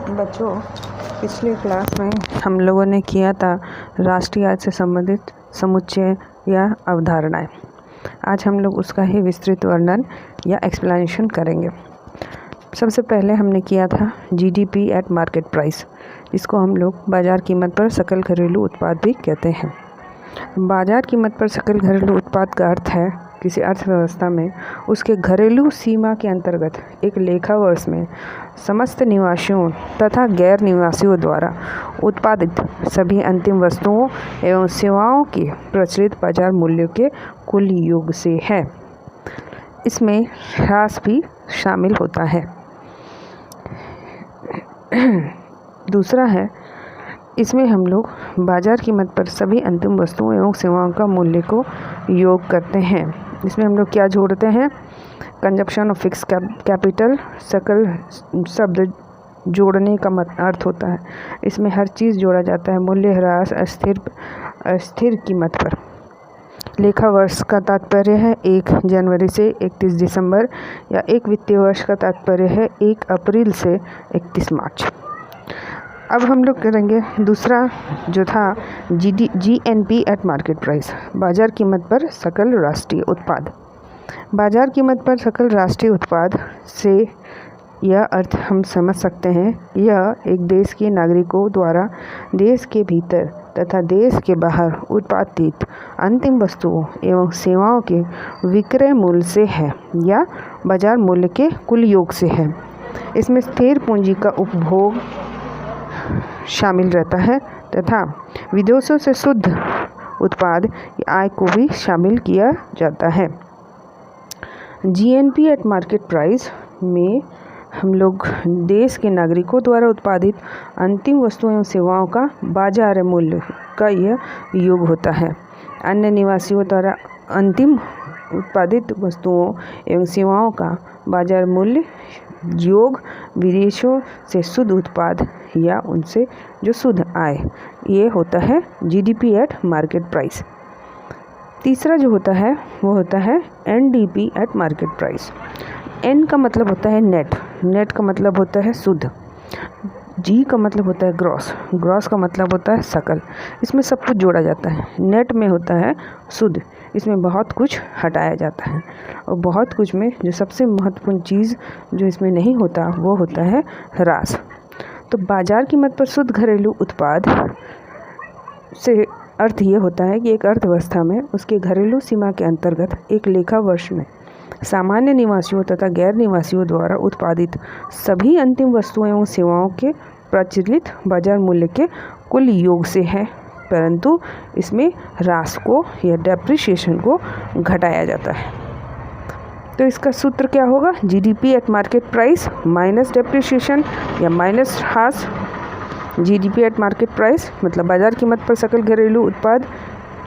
बच्चों, पिछली क्लास में हम लोगों ने किया था राष्ट्रीय आय से संबंधित समुच्चय या अवधारणाएं। आज हम लोग उसका ही विस्तृत वर्णन या एक्सप्लेनेशन करेंगे। सबसे पहले हमने किया था जीडीपी एट मार्केट प्राइस, जिसको हम लोग बाज़ार कीमत पर सकल घरेलू उत्पाद भी कहते हैं। बाज़ार कीमत पर सकल घरेलू उत्पाद का अर्थ है किसी अर्थव्यवस्था में उसके घरेलू सीमा के अंतर्गत एक लेखा वर्ष में समस्त निवासियों तथा गैर निवासियों द्वारा उत्पादित सभी अंतिम वस्तुओं एवं सेवाओं के प्रचलित बाजार मूल्यों के कुल योग से है। इसमें ह्रास भी शामिल होता है। दूसरा है, इसमें हम लोग बाजार कीमत पर सभी अंतिम वस्तुओं एवं सेवाओं का मूल्य को योग करते हैं। इसमें हम लोग क्या जोड़ते हैं? Consumption of fix capital. सकल शब्द जोड़ने का अर्थ होता है, इसमें हर चीज़ जोड़ा जाता है। मूल्य ह्रास अस्थिर कीमत पर। लेखा वर्ष का तात्पर्य है 1 जनवरी से 31 दिसंबर या एक वित्तीय वर्ष का तात्पर्य है 1 अप्रैल से 31 मार्च। अब हम लोग करेंगे दूसरा, जो था जीएनपी एट मार्केट प्राइस, बाज़ार कीमत पर सकल राष्ट्रीय उत्पाद। बाज़ार कीमत पर सकल राष्ट्रीय उत्पाद से यह अर्थ हम समझ सकते हैं, यह एक देश के नागरिकों द्वारा देश के भीतर तथा देश के बाहर उत्पादित अंतिम वस्तुओं एवं सेवाओं के विक्रय मूल्य से है या बाजार मूल्य के कुल योग से है। इसमें स्थिर पूंजी का उपभोग शामिल रहता है तथा विदेशों से शुद्ध उत्पाद आय को भी शामिल किया जाता है। जीएनपी एट मार्केट प्राइस में हम लोग देश के नागरिकों द्वारा उत्पादित अंतिम वस्तुओं एवं सेवाओं का बाजार मूल्य का यह योग होता है। अन्य निवासियों द्वारा अंतिम उत्पादित वस्तुओं एवं सेवाओं का बाजार मूल्य योग विदेशों से शुद्ध उत्पाद या उनसे जो शुद्ध आय, ये होता है जीडीपी एट मार्केट प्राइस। तीसरा जो होता है वो होता है NDP at market price. N का मतलब होता है नेट, नेट का मतलब होता है शुद्ध, जी का मतलब होता है ग्रॉस, ग्रॉस का मतलब होता है सकल। इसमें सब कुछ जोड़ा जाता है। नेट में होता है शुद्ध, इसमें बहुत कुछ हटाया जाता है, और बहुत कुछ में जो सबसे महत्वपूर्ण चीज़ जो इसमें नहीं होता वो होता है ह्रास। तो बाजार कीमत पर शुद्ध घरेलू उत्पाद से अर्थ ये होता है कि एक अर्थव्यवस्था में उसके घरेलू सीमा के अंतर्गत एक लेखा वर्ष में सामान्य निवासियों तथा गैर निवासियों द्वारा उत्पादित सभी अंतिम वस्तुओं एवं सेवाओं के प्रचलित बाजार मूल्य के कुल योग से है, परंतु इसमें ह्रास को या डेप्रिसिएशन को घटाया जाता है। तो इसका सूत्र क्या होगा? GDP at market price minus depreciation या माइनस ह्रास। जीडीपी एट मार्केट प्राइस मतलब बाजार कीमत पर सकल घरेलू उत्पाद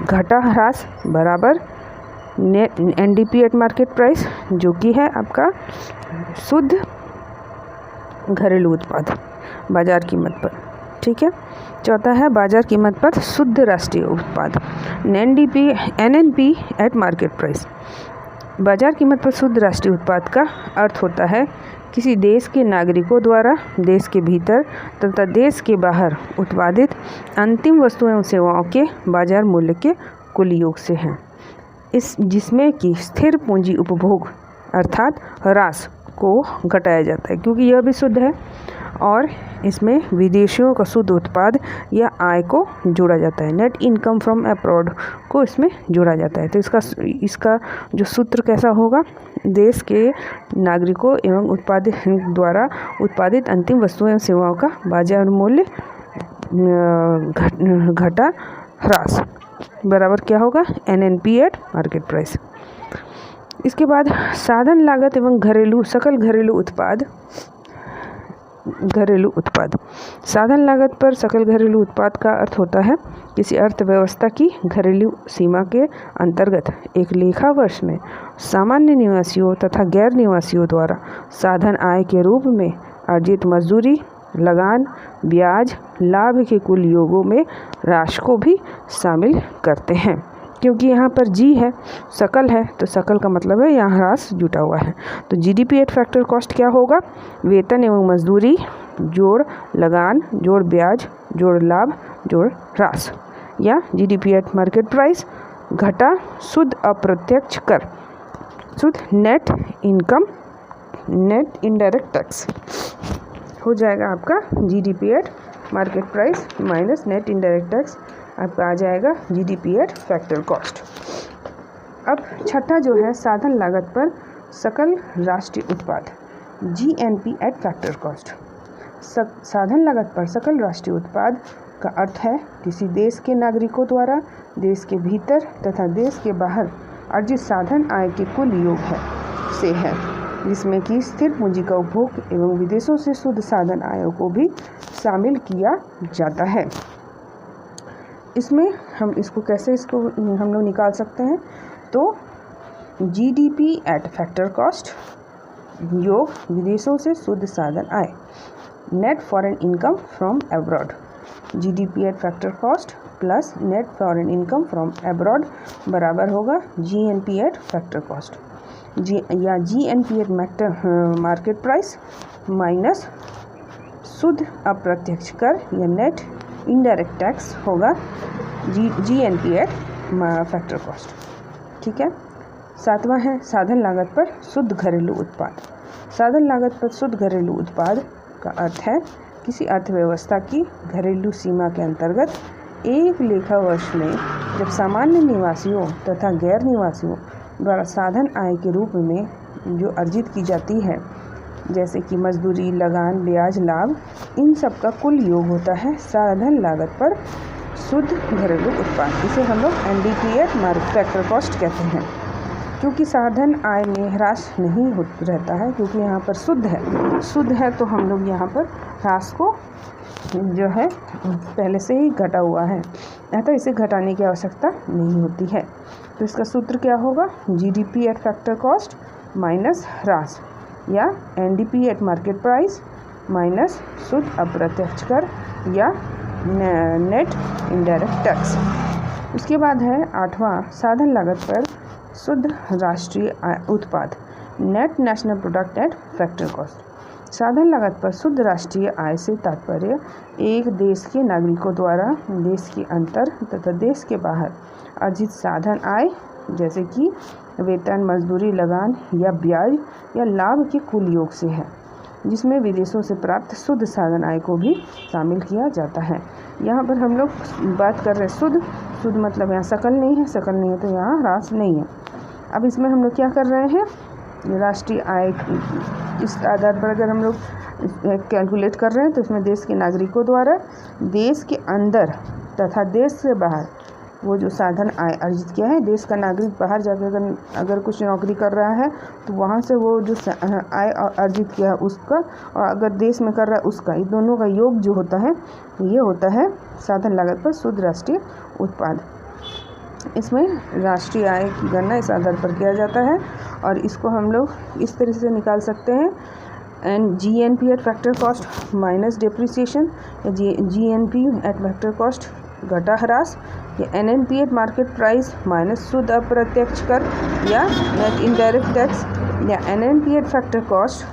घटा ह्रास बराबर एनडीपी एट मार्केट प्राइस, जो कि है आपका शुद्ध घरेलू उत्पाद बाजार कीमत पर। ठीक है। चौथा है बाजार कीमत पर शुद्ध राष्ट्रीय उत्पाद एनएनपी एट मार्केट प्राइस। बाजार कीमत पर शुद्ध राष्ट्रीय उत्पाद का अर्थ होता है किसी देश के नागरिकों द्वारा देश के भीतर तथा देश के बाहर उत्पादित अंतिम वस्तुओं एवं सेवाओं के बाजार मूल्य के कुल योग से है, जिसमें कि स्थिर पूंजी उपभोग अर्थात ह्रास को घटाया जाता है, क्योंकि यह भी शुद्ध है, और इसमें विदेशियों का शुद्ध उत्पाद या आय को जोड़ा जाता है। नेट इनकम फ्रॉम अब्रॉड को इसमें जोड़ा जाता है। तो इसका जो सूत्र कैसा होगा? देश के नागरिकों एवं द्वारा उत्पादित अंतिम वस्तुओं एवं सेवाओं का बाजार मूल्य घटा ह्रास बराबर क्या होगा? NNP eight market price. इसके बाद साधन लागत एवं सकल घरेलू उत्पाद। साधन लागत पर सकल घरेलू उत्पाद का अर्थ होता है किसी अर्थव्यवस्था की घरेलू सीमा के अंतर्गत एक लेखा वर्ष में सामान्य निवासियों तथा गैर निवासियों द्वारा साधन आय के रूप में अर्जित मजदूरी, लगान, ब्याज, लाभ के कुल योगों में राशि को भी शामिल करते हैं। क्योंकि यहाँ पर जी है, सकल है, तो सकल का मतलब है यहाँ ह्रास जुटा हुआ है। तो जीडीपी एट फैक्टर कॉस्ट क्या होगा? वेतन एवं मजदूरी जोड़ लगान जोड़ ब्याज जोड़ लाभ जोड़ ह्रास, या जीडीपी एट मार्केट प्राइस घटा शुद्ध अप्रत्यक्ष कर, शुद्ध net income net indirect tax हो जाएगा आपका GDP at market price minus net indirect tax, आपका आ जाएगा जीडीपी एट फैक्टर कॉस्ट। अब छठा जो है साधन लागत पर सकल राष्ट्रीय उत्पाद, जीएनपी एट फैक्टर कॉस्ट। साधन लागत पर सकल राष्ट्रीय उत्पाद का अर्थ है किसी देश के नागरिकों द्वारा देश के भीतर तथा देश के बाहर अर्जित साधन आय के कुल योग है, जिसमें कि स्थिर पूंजी का उपभोग एवं विदेशों से शुद्ध साधन आयों को भी शामिल किया जाता है। इसमें हम इसको कैसे हम लोग निकाल सकते हैं, तो जीडीपी एट फैक्टर कॉस्ट योग विदेशों से शुद्ध साधन आय, net foreign income from abroad, GDP at factor cost plus net foreign income from abroad बराबर होगा जीएनपी एट फैक्टर कॉस्ट, या GNP at market price minus शुद्ध अप्रत्यक्ष कर या नेट इनडायरेक्ट टैक्स होगा जीएनपी एट फैक्टर कॉस्ट। ठीक है। सातवां है साधन लागत पर शुद्ध घरेलू उत्पाद। साधन लागत पर शुद्ध घरेलू उत्पाद का अर्थ है किसी अर्थव्यवस्था की घरेलू सीमा के अंतर्गत एक लेखा वर्ष में जब सामान्य निवासियों तथा गैर निवासियों द्वारा साधन आय के रूप में जो अर्जित की जाती है, जैसे कि मजदूरी लगान ब्याज लाभ, इन सब का कुल योग होता है साधन लागत पर शुद्ध घरेलू उत्पाद। इसे हम लोग एनडीपी एट फैक्टर कॉस्ट कहते हैं। क्योंकि साधन आय में ह्रास नहीं रहता है, क्योंकि यहाँ पर शुद्ध है तो हम लोग यहाँ पर ह्रास को जो है पहले से ही घटा हुआ है, अतः इसे घटाने की आवश्यकता नहीं होती है। तो इसका सूत्र क्या होगा, GDP at factor cost minus ह्रास, या NDP at market price minus शुद्ध अप्रत्यक्ष कर या नेट इनडायरेक्ट टैक्स। उसके बाद है आठवां साधन लागत पर शुद्ध राष्ट्रीय उत्पाद, net national product at factor cost. साधन लागत पर शुद्ध राष्ट्रीय आय से तात्पर्य एक देश के नागरिकों द्वारा देश के अंतर तथा देश के बाहर अर्जित साधन आय, जैसे कि वेतन मजदूरी लगान या ब्याज या लाभ के कुल योग से है, जिसमें विदेशों से प्राप्त शुद्ध साधन आय को भी शामिल किया जाता है। यहाँ पर हम लोग बात कर रहे हैं शुद्ध मतलब यहाँ सकल नहीं है तो यहाँ ह्रास नहीं है। अब इसमें हम लोग क्या कर रहे हैं, राष्ट्रीय आय इस आधार पर अगर हम लोग कैलकुलेट कर रहे हैं तो इसमें देश के नागरिकों द्वारा देश के अंदर तथा देश से बाहर वो जो साधन आय अर्जित किया है, देश का नागरिक बाहर जाकर अगर कुछ नौकरी कर रहा है तो वहाँ से वो जो आय अर्जित किया है उसका, और अगर देश में कर रहा है उसका, इन दोनों का योग जो होता है ये होता है साधन लागत पर शुद्ध राष्ट्रीय उत्पाद। इसमें राष्ट्रीय आय की गणना इस आधार पर किया जाता है और इसको हम लोग इस तरह से निकाल सकते हैं, and GNP at factor cost minus depreciation, या जीएनपी एट फैक्टर कॉस्ट घटा ह्रास, या NNP eight market price minus शुद्ध अप्रत्यक्ष कर या नेट इनडायरेक्ट टैक्स, या एनएनपी एट फैक्टर कॉस्ट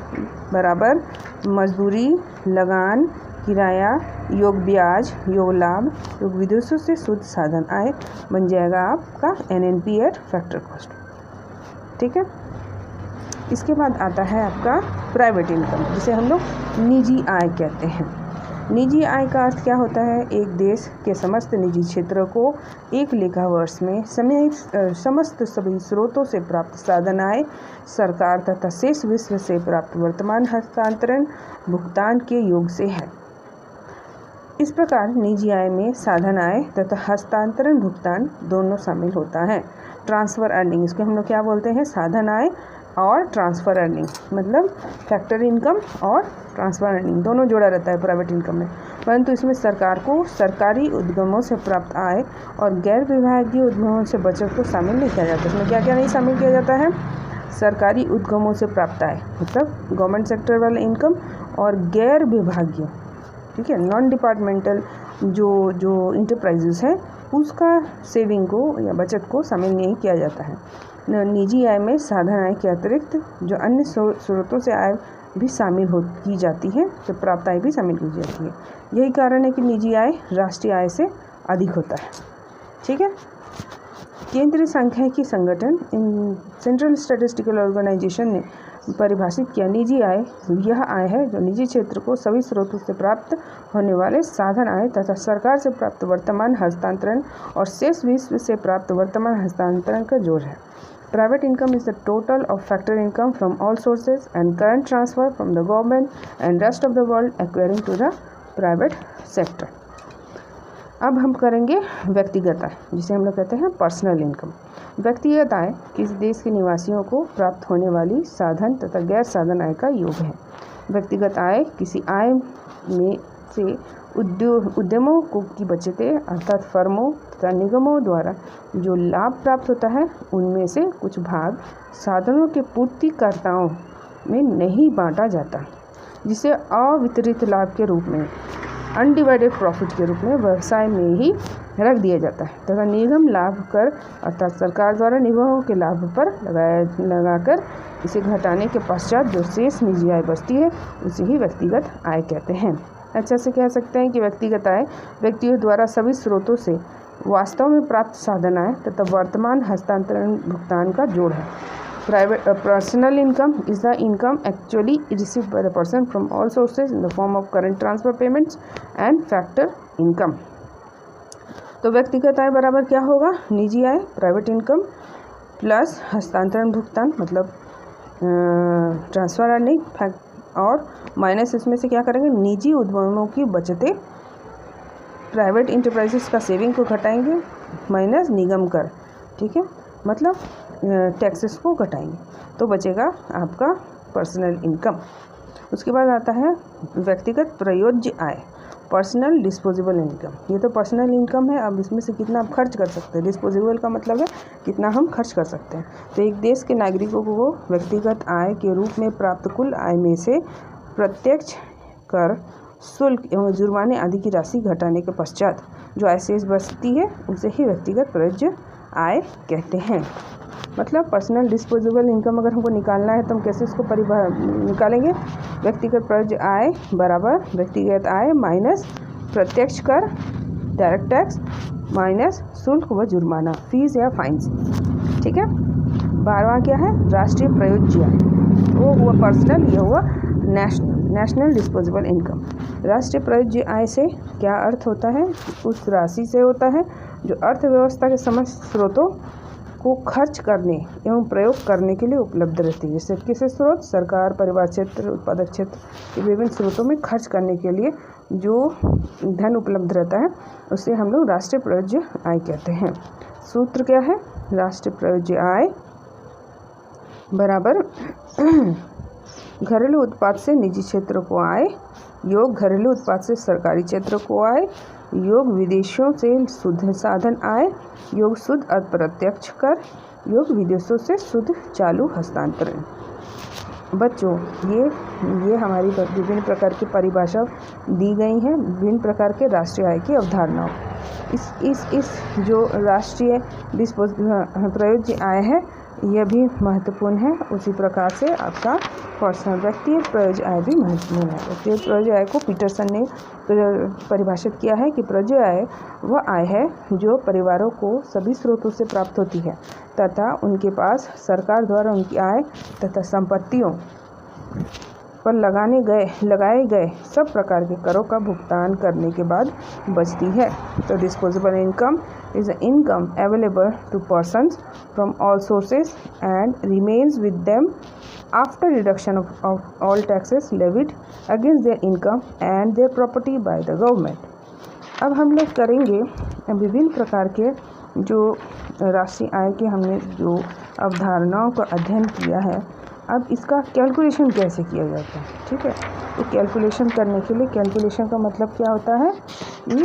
बराबर मजदूरी लगान किराया योग ब्याज योग लाभ योग विदेशों से शुद्ध साधन आय बन जाएगा आपका एनएनपी एट फैक्टर कॉस्ट। ठीक है। इसके बाद आता है आपका प्राइवेट इनकम, जिसे हम लोग निजी आय कहते हैं। निजी आय का अर्थ क्या होता है, एक देश के समस्त निजी क्षेत्रों को एक लेखा वर्ष में समस्त सभी स्रोतों से प्राप्त साधन आय, सरकार तथा शेष विश्व से प्राप्त वर्तमान हस्तांतरण भुगतान के योग से है। इस प्रकार निजी आय में साधन आय तथा हस्तांतरण भुगतान दोनों शामिल होता है। ट्रांसफ़र अर्निंग, इसको हम लोग क्या बोलते हैं, साधन आय और ट्रांसफ़र अर्निंग, मतलब फैक्टर इनकम और ट्रांसफ़र अर्निंग दोनों जोड़ा रहता है प्राइवेट इनकम में। परंतु इसमें सरकार को सरकारी उद्यमों से प्राप्त आय और गैर विभागीय उद्यमों से बचत को शामिल नहीं किया जाता। इसमें क्या क्या नहीं शामिल किया जाता है, सरकारी उद्यमों से प्राप्त आय मतलब गवर्नमेंट सेक्टर वाला इनकम, और गैर विभागीय, ठीक है, नॉन डिपार्टमेंटल जो इंटरप्राइजेस है उसका सेविंग को या बचत को शामिल नहीं किया जाता है। निजी आय में साधन आय के अतिरिक्त जो अन्य स्रोतों से आय भी शामिल की जाती है, तो प्राप्त आय भी शामिल की जाती है। यही कारण है कि निजी आय राष्ट्रीय आय से अधिक होता है। ठीक है। केंद्रीय सांख्यिकी संगठन सेंट्रल स्टैटिस्टिकल ऑर्गेनाइजेशन ने परिभाषित किया, निजी आय यह आय है जो निजी क्षेत्र को सभी स्रोतों से प्राप्त होने वाले साधन आय तथा सरकार से प्राप्त वर्तमान हस्तांतरण और शेष विश्व से प्राप्त वर्तमान हस्तांतरण का जोड़ है। Private income is the total of factor income from all sources and current transfer from the government and rest of the world acquiring to the private sector। अब हम करेंगे व्यक्तिगत आय, जिसे हम लोग कहते हैं पर्सनल इनकम। व्यक्तिगत आय किसी देश के निवासियों को प्राप्त होने वाली साधन तथा गैर साधन आय का योग है। व्यक्तिगत आय किसी आय में से उद्यमों की बचतें अर्थात फर्मों तथा निगमों द्वारा जो लाभ प्राप्त होता है उनमें से कुछ भाग साधनों के पूर्तिकर्ताओं में नहीं बांटा जाता, जिसे अवितरित लाभ के रूप में अनडिवाइडेड प्रॉफिट के रूप में व्यवसाय में ही रख दिया जाता है तथा निगम लाभ कर अर्थात सरकार द्वारा निगमों के लाभ पर लगाकर इसे घटाने के पश्चात जो शेष निजी आय बचती है उसे ही व्यक्तिगत आय कहते हैं। अच्छा से कह सकते हैं कि व्यक्तिगत आय व्यक्तियों द्वारा सभी स्रोतों से वास्तव में प्राप्त साधन आय तथा वर्तमान हस्तांतरण भुगतान का जोड़ है। Personal income is the income actually received by the person from all sources in the form of current transfer payments and factor income। तो व्यक्तिगत आय बराबर क्या होगा, निजी आय प्राइवेट इनकम प्लस हस्तांतरण भुगतान मतलब ट्रांसफर अर्निंग और माइनस इसमें से क्या करेंगे, निजी उद्यमों की बचतें प्राइवेट इंटरप्राइजेस का सेविंग को घटाएंगे माइनस निगम कर। ठीक है, मतलब टैक्सेस को घटाएंगे तो बचेगा आपका पर्सनल इनकम। उसके बाद आता है व्यक्तिगत प्रयोज्य आय, पर्सनल डिस्पोजेबल इनकम। ये तो पर्सनल इनकम है, अब इसमें से कितना आप खर्च कर सकते हैं। डिस्पोजेबल का मतलब है कितना हम खर्च कर सकते हैं। तो एक देश के नागरिकों को व्यक्तिगत आय के रूप में प्राप्त कुल आय में से प्रत्यक्ष कर, शुल्क एवं जुर्माने आदि की राशि घटाने के पश्चात जो आय शेष बचती है उसे ही व्यक्तिगत प्रयोज्य आय कहते हैं। मतलब पर्सनल डिस्पोजेबल इनकम अगर हमको निकालना है तो हम कैसे इसको निकालेंगे, व्यक्तिगत प्रयोज्य आय बराबर व्यक्तिगत आय माइनस प्रत्यक्ष कर डायरेक्ट टैक्स माइनस शुल्क व जुर्माना फीस या फाइन्स। ठीक है। 12वां क्या है, राष्ट्रीय प्रयोज्य आय, वो हुआ पर्सनल, ये हुआ नेशनल डिस्पोजेबल इनकम। राष्ट्रीय प्रयोज्य आय से क्या अर्थ होता है, उस राशि से होता है जो अर्थव्यवस्था के समस्त स्रोतों को खर्च करने एवं प्रयोग करने के लिए उपलब्ध रहती है। जैसे किसी स्रोत, सरकार, परिवार क्षेत्र, उत्पादक क्षेत्र के विभिन्न स्रोतों में खर्च करने के लिए जो धन उपलब्ध रहता है उसे हम लोग राष्ट्रीय प्रयोज्य आय कहते हैं। सूत्र क्या है, राष्ट्रीय प्रयोज्य आय बराबर घरेलू उत्पाद से निजी क्षेत्र को आय योग घरेलू उत्पाद से सरकारी क्षेत्र को आय योग विदेशों से शुद्ध साधन आय योग शुद्ध अप्रत्यक्ष कर योग विदेशों से शुद्ध चालू हस्तांतरण। बच्चों ये हमारी विभिन्न प्रकार की परिभाषा दी गई हैं विभिन्न प्रकार के राष्ट्रीय आय की अवधारणाओं। इस जो राष्ट्रीय प्रयोज्य आय है यह भी महत्वपूर्ण है। उसी प्रकार से आपका पर्सनल व्यक्तिगत प्रयोज्य आय भी महत्वपूर्ण है। व्यक्तिगत प्रयोज्य आय को पीटरसन ने परिभाषित किया है कि प्रयोज्य आय वह आय है जो परिवारों को सभी स्रोतों से प्राप्त होती है तथा उनके पास सरकार द्वारा उनकी आय तथा संपत्तियों पर लगाए गए सब प्रकार के करों का भुगतान करने के बाद बचती है। तो disposable income is the income available to persons from all sources and remains with them after deduction of all taxes levied against their income and their property by the government। अब हम लोग करेंगे विभिन्न प्रकार के जो राष्ट्रीय आय के हमने जो अवधारणाओं का अध्ययन किया है, अब इसका कैलकुलेशन कैसे किया जाता है। ठीक है, तो कैलकुलेशन करने के लिए, कैलकुलेशन का मतलब क्या होता है कि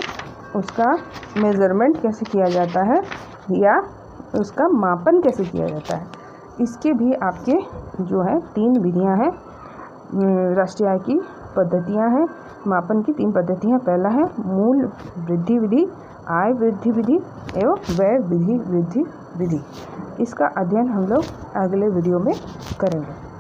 उसका मेज़रमेंट कैसे किया जाता है या उसका मापन कैसे किया जाता है। इसके भी आपके जो है 3 विधियां हैं, राष्ट्रीय आय की पद्धतियां हैं, मापन की 3 पद्धतियां। पहला है मूल वृद्धि विधि, आय वृद्धि विधि एवं व्यय वृद्धि विधि। इसका अध्ययन हम लोग अगले वीडियो में करेंगे।